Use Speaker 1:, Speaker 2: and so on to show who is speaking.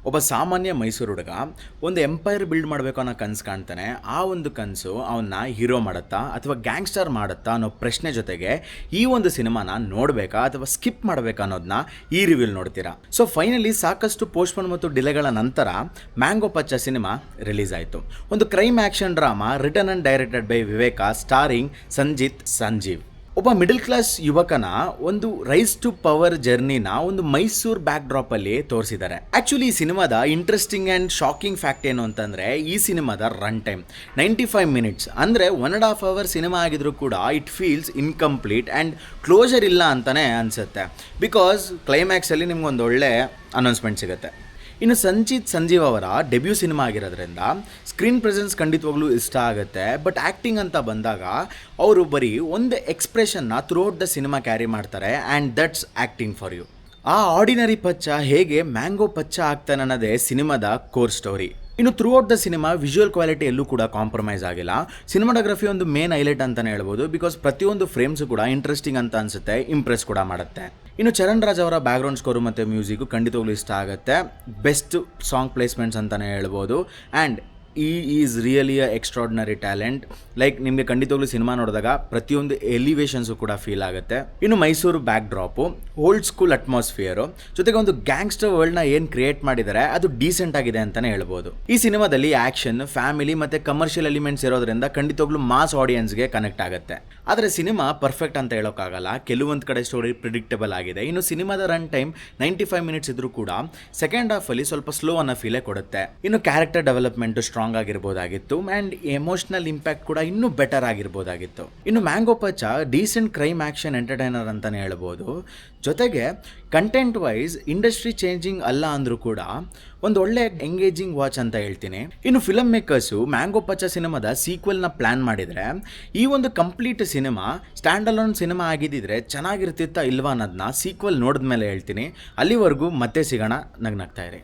Speaker 1: ಒಬ್ಬ ಸಾಮಾನ್ಯ ಮೈಸೂರು ಹುಡುಗ ಒಂದು ಎಂಪೈರ್ ಬಿಲ್ಡ್ ಮಾಡಬೇಕು ಅನ್ನೋ ಕನಸು ಕಾಣ್ತಾನೆ. ಆ ಒಂದು ಕನಸು ಅವನ್ನ ಹೀರೋ ಮಾಡುತ್ತಾ ಅಥವಾ ಗ್ಯಾಂಗ್ಸ್ಟರ್ ಮಾಡುತ್ತಾ ಅನ್ನೋ ಪ್ರಶ್ನೆ ಜೊತೆಗೆ ಈ ಒಂದು ಸಿನಿಮಾನ ನೋಡಬೇಕಾ ಅಥವಾ ಸ್ಕಿಪ್ ಮಾಡಬೇಕಾ ಅನ್ನೋದನ್ನ ಈ ರಿವ್ಯೂಲ್ ನೋಡ್ತೀರಾ. ಸೊ ಫೈನಲಿ ಸಾಕಷ್ಟು ಪೋಸ್ಟ್ಪೋನ್ ಮತ್ತು ಡಿಲೇಗಳ ನಂತರ ಮ್ಯಾಂಗೋ ಪಚ್ಚ ಸಿನಿಮಾ ರಿಲೀಸ್ ಆಯಿತು. ಒಂದು crime action drama written and directed by Vivek, starring Sanjith Sanjeev. ಒಬ್ಬ ಮಿಡಲ್ ಕ್ಲಾಸ್ ಯುವಕನ ಒಂದು ರೈಸ್ ಟು ಪವರ್ ಜರ್ನಿನ ಒಂದು ಮೈಸೂರು ಬ್ಯಾಕ್ ಡ್ರಾಪ್ ಅಲ್ಲಿ ತೋರಿಸಿದ್ದಾರೆ. ಆಕ್ಚುಲಿ ಈ ಸಿನಿಮಾದ ಇಂಟ್ರೆಸ್ಟಿಂಗ್ ಅಂಡ್ ಶಾಕಿಂಗ್ ಫ್ಯಾಕ್ಟ್ ಏನು ಅಂತಂದ್ರೆ, ಈ ಸಿನಿಮಾದ ರನ್ ಟೈಮ್ 95 ಮಿನಿಟ್ಸ್ ಅಂದ್ರೆ 1.5 hour ಸಿನಿಮಾ ಆಗಿದ್ರು ಕೂಡ it feels incomplete and closure ಇಲ್ಲ ಅಂತಾನೆ ಅನ್ಸುತ್ತೆ. ಬಿಕಾಸ್ ಕ್ಲೈಮ್ಯಾಕ್ಸ್ ಅಲ್ಲಿ ನಿಮ್ಗೆ ಒಂದು ಒಳ್ಳೆ ಅನೌನ್ಸ್ಮೆಂಟ್ ಸಿಗುತ್ತೆ. ಇನ್ನು ಸಂಜೀವ್ ಅವರ ಡೆಬ್ಯೂ ಸಿನಿಮಾ ಆಗಿರೋದ್ರಿಂದ ಸ್ಕ್ರೀನ್ ಪ್ರೆಸೆನ್ಸ್ ಖಂಡಿತವಾಗ್ಲೂ ಇಷ್ಟ ಆಗುತ್ತೆ. ಬಟ್ ಆ್ಯಕ್ಟಿಂಗ್ ಅಂತ ಬಂದಾಗ ಅವರು ಬರೀ ಒಂದು ಎಕ್ಸ್ಪ್ರೆಷನ್ನ ಥ್ರೂಔಟ್ ದ ಸಿನಿಮಾ ಕ್ಯಾರಿ ಮಾಡ್ತಾರೆ and that's acting for you. ಆ ಆರ್ಡಿನರಿ ಪಚ್ಚ ಹೇಗೆ ಮ್ಯಾಂಗೋ ಪಚ್ಚ ಆಗ್ತಾನೆ ಅನ್ನೋದೇ ಸಿನಿಮಾದ ಕೋರ್ ಸ್ಟೋರಿ. ಇನ್ನು throughout the cinema visual quality ಎಲ್ಲೂ ಕೂಡ ಕಾಂಪ್ರಮೈಸ್ ಆಗಿಲ್ಲ. ಸಿನಿಮಾಟೋಗ್ರಫಿ ಒಂದು ಮೇನ್ ಹೈಲೈಟ್ ಅಂತಲೇ ಹೇಳ್ಬೋದು. ಬಿಕಾಸ್ ಪ್ರತಿಯೊಂದು ಫ್ರೇಮ್ಸು ಕೂಡ ಇಂಟ್ರೆಸ್ಟಿಂಗ್ ಅಂತ ಅನಿಸುತ್ತೆ, ಇಂಪ್ರೆಸ್ ಕೂಡ ಮಾಡುತ್ತೆ. ಇನ್ನು ಚರಣ್ ರಾಜ್ ಅವರ ಬ್ಯಾಕ್ಗ್ರೌಂಡ್ ಸ್ಕೋರು ಮತ್ತು ಮ್ಯೂಸಿಕ್ಕು ಖಂಡಿತವಾಗ್ಲೂ ಇಷ್ಟ ಆಗುತ್ತೆ. ಬೆಸ್ಟ್ ಸಾಂಗ್ ಪ್ಲೇಸ್ಮೆಂಟ್ಸ್ ಅಂತಲೇ ಹೇಳ್ಬೋದು. And is really a extraordinary talent. Like ನಿಮಗೆ ಖಂಡಿತವಾಗ್ಲೂ ಸಿನಿಮಾ ನೋಡಿದಾಗ ಪ್ರತಿಯೊಂದು ಎಲಿವೇಶನ್ಸು ಕೂಡ ಫೀಲ್ ಆಗುತ್ತೆ. ಇನ್ನು Mysuru back drop, old school atmosphere ಜೊತೆಗೆ ಒಂದು ಗ್ಯಾಂಗ್ಸ್ಟರ್ ವರ್ಲ್ಡ್ನ ಏನು ಕ್ರಿಯೇಟ್ ಮಾಡಿದ್ದಾರೆ ಅದು ಡೀಸೆಂಟ್ ಆಗಿದೆ ಅಂತಲೇ ಹೇಳ್ಬೋದು. ಈ ಸಿನಿಮಾದಲ್ಲಿ ಆ್ಯಕ್ಷನ್, ಫ್ಯಾಮಿಲಿ ಮತ್ತು ಕಮರ್ಷಿಯಲ್ ಎಲಿಮೆಂಟ್ಸ್ ಇರೋದ್ರಿಂದ ಖಂಡಿತವಾಗ್ಲೂ ಮಾಸ್ ಆಡಿಯನ್ಸ್ಗೆ ಕನೆಕ್ಟ್ ಆಗುತ್ತೆ. ಆದರೆ ಸಿನಿಮಾ ಪರ್ಫೆಕ್ಟ್ ಅಂತ ಹೇಳೋಕ್ಕಾಗಲ್ಲ. ಕೆಲವೊಂದು ಕಡೆ ಸ್ಟೋರಿ ಪ್ರಿಡಿಕ್ಟಬಲ್ ಆಗಿದೆ. ಇನ್ನು ಸಿನಿಮಾದ ರನ್ ಟೈಮ್ 95 ಮಿನಿಟ್ಸ್ ಇದ್ರೂ ಕೂಡ ಸೆಕೆಂಡ್ ಹಾಫಲ್ಲಿ ಸ್ವಲ್ಪ ಸ್ಲೋ ಅನ್ನೋ ಫೀಲೇ ಕೊಡುತ್ತೆ. ಇನ್ನು ಕ್ಯಾರೆಕ್ಟರ್ ಡೆವಲಪ್ಮೆಂಟು ಸ್ಟ್ರಾಂಗ್ ಆಗಿರ್ಬೋದಾಗಿತ್ತು ಆ್ಯಂಡ್ ಎಮೋಷನಲ್ ಇಂಪ್ಯಾಕ್ಟ್ ಕೂಡ ಇನ್ನೂ ಬೆಟರ್ ಆಗಿರ್ಬೋದಾಗಿತ್ತು. ಇನ್ನು mango Pachcha decent crime action entertainer ಅಂತಲೇ ಹೇಳ್ಬೋದು. ಜೊತೆಗೆ ಕಂಟೆಂಟ್ ವೈಸ್ ಇಂಡಸ್ಟ್ರಿ ಚೇಂಜಿಂಗ್ ಅಲ್ಲ ಅಂದರೂ ಕೂಡ ಒಂದು ಒಳ್ಳೆ ಎಂಗೇಜಿಂಗ್ ವಾಚ್ ಅಂತ ಹೇಳ್ತೀನಿ. ಇನ್ನು ಫಿಲಮ್ ಮೇಕರ್ಸು ಮ್ಯಾಂಗೋ ಪಚ್ಚ ಸಿನಿಮಾದ ಸೀಕ್ವೆಲ್ನ ಪ್ಲ್ಯಾನ್ ಮಾಡಿದರೆ ಈ ಒಂದು complete cinema stand alone cinema ಆಗಿದ್ದಿದ್ರೆ ಚೆನ್ನಾಗಿರ್ತಿತ್ತಾ ಇಲ್ವಾ ಅನ್ನೋದನ್ನ ಸೀಕ್ವೆಲ್ ನೋಡಿದ್ಮೇಲೆ ಹೇಳ್ತೀನಿ. ಅಲ್ಲಿವರೆಗೂ ಮತ್ತೆ ಸಿಗೋಣ. ನಗ್ನಾಗ್ತಾ ಇರಿ.